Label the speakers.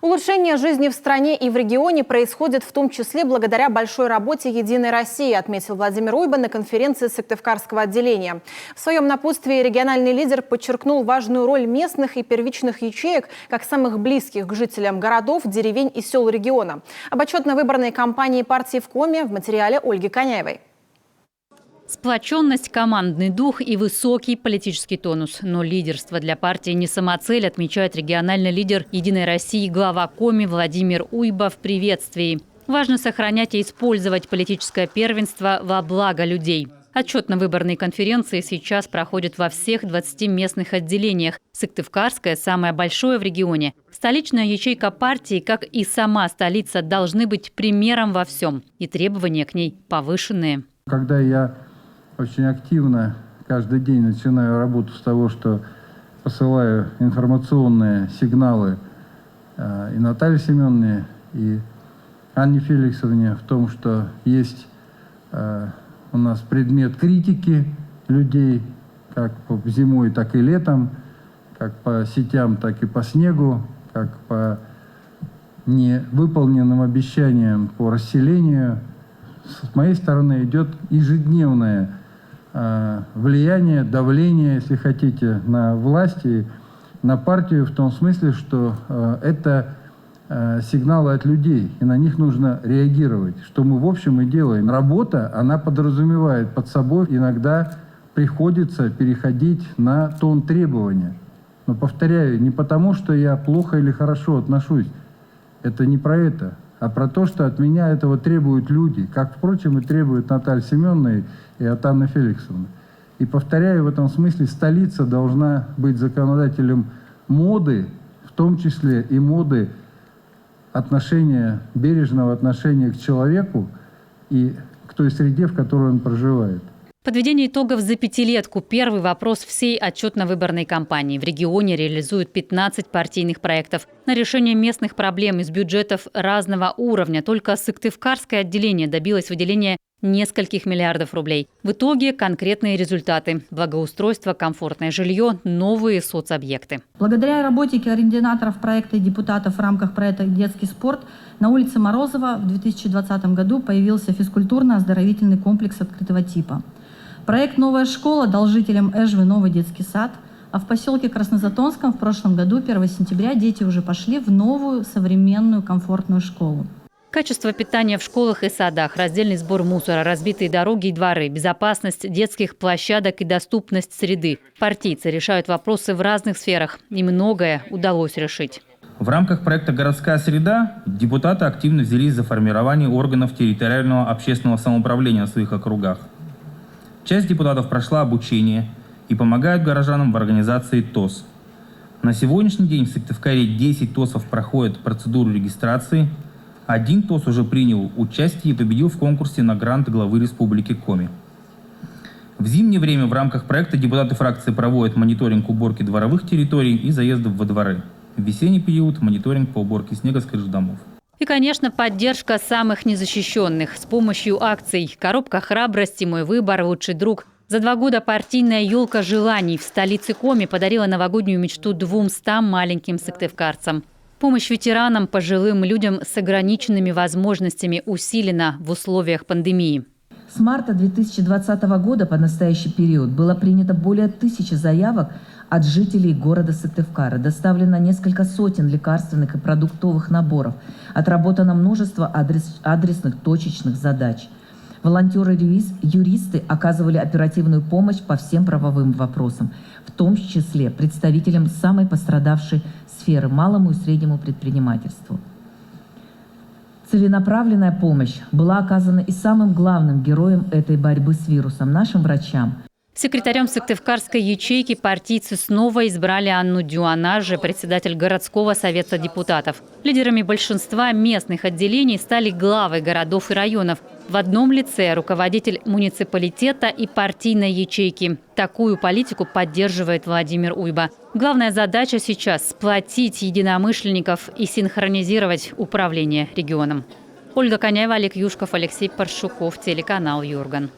Speaker 1: Улучшение жизни в стране и в регионе происходит в том числе благодаря большой работе «Единой России», отметил Владимир Уйба на конференции Сыктывкарского отделения. В своем напутствии региональный лидер подчеркнул важную роль местных и первичных ячеек как самых близких к жителям городов, деревень и сел региона. Об отчетно-выборной кампании партии в Коми в материале Ольги Коняевой.
Speaker 2: Сплоченность, командный дух и высокий политический тонус. Но лидерство для партии не самоцель, отмечает региональный лидер «Единой России» глава Коми Владимир Уйба в приветствии. Важно сохранять и использовать политическое первенство во благо людей. Отчетно-выборные конференции сейчас проходят во всех 20 местных отделениях. Сыктывкарская – самое большое в регионе. Столичная ячейка партии, как и сама столица, должны быть примером во всем. И требования к ней повышенные.
Speaker 3: Когда я очень активно каждый день начинаю работу с того, что посылаю информационные сигналы и Наталье Семеновне, и Анне Феликсовне в том, что есть у нас предмет критики людей, как зимой, так и летом, как по сетям, так и по снегу, как по невыполненным обещаниям по расселению. С моей стороны идет ежедневное влияние, давление, если хотите, на власти, на партию, в том смысле, что это сигналы от людей, и на них нужно реагировать, что мы в общем и делаем. Работа, она подразумевает под собой, иногда приходится переходить на тон требования. Но, повторяю, не потому, что я плохо или хорошо отношусь, это не про это, а про то, что от меня этого требуют люди, как, впрочем, и требуют Наталья Семеновна и от Анны Феликсовны. И, повторяю, в этом смысле столица должна быть законодателем моды, в том числе и моды отношения, бережного отношения к человеку и к той среде, в которой он проживает.
Speaker 2: Подведение итогов за пятилетку – первый вопрос всей отчетно-выборной кампании. В регионе реализуют 15 партийных проектов на решение местных проблем из бюджетов разного уровня. Только Сыктывкарское отделение добилось выделения нескольких миллиардов рублей. В итоге конкретные результаты – благоустройство, комфортное жилье, новые соцобъекты.
Speaker 4: Благодаря работе координаторов проекта и депутатов в рамках проекта «Детский спорт» на улице Морозова в 2020 году появился физкультурно-оздоровительный комплекс открытого типа. Проект «Новая школа» дал жителям Эжвы новый детский сад, а в поселке Краснозатонском в прошлом году, 1 сентября, дети уже пошли в новую, современную, комфортную школу.
Speaker 2: Качество питания в школах и садах, раздельный сбор мусора, разбитые дороги и дворы, безопасность детских площадок и доступность среды. Партийцы решают вопросы в разных сферах, и многое удалось решить.
Speaker 5: В рамках проекта «Городская среда» депутаты активно взялись за формирование органов территориального общественного самоуправления в своих округах. Часть депутатов прошла обучение и помогают горожанам в организации ТОС. На сегодняшний день в Сыктывкаре 10 ТОСов проходят процедуру регистрации. Один ТОС уже принял участие и победил в конкурсе на грант главы Республики Коми. В зимнее время в рамках проекта депутаты фракции проводят мониторинг уборки дворовых территорий и заездов во дворы. В весенний период мониторинг по уборке снега с крыш домов.
Speaker 2: И, конечно, поддержка самых незащищенных с помощью акций «Коробка храбрости», «Мой выбор», «Лучший друг». За 2 года партийная елка желаний в столице Коми подарила новогоднюю мечту 200 маленьким сыктывкарцам. Помощь ветеранам, пожилым людям с ограниченными возможностями усилена в условиях пандемии.
Speaker 6: С марта 2020 года по настоящий период было принято более 1000 заявок от жителей города Сыктывкара. Доставлено несколько сотен лекарственных и продуктовых наборов. Отработано множество адресных точечных задач. Волонтеры-юристы оказывали оперативную помощь по всем правовым вопросам, в том числе представителям самой пострадавшей сферы – малому и среднему предпринимательству. Целенаправленная помощь была оказана и самым главным героем этой борьбы с вирусом – нашим врачам.
Speaker 2: Секретарем Сыктывкарской ячейки партийцы снова избрали Анну Дю, она же председатель городского совета депутатов. Лидерами большинства местных отделений стали главы городов и районов. В одном лице руководитель муниципалитета и партийной ячейки. Такую политику поддерживает Владимир Уйба. Главная задача сейчас – сплотить единомышленников и синхронизировать управление регионом. Ольга Коняева, Олег Юшков, Алексей Паршуков, телеканал Юрган.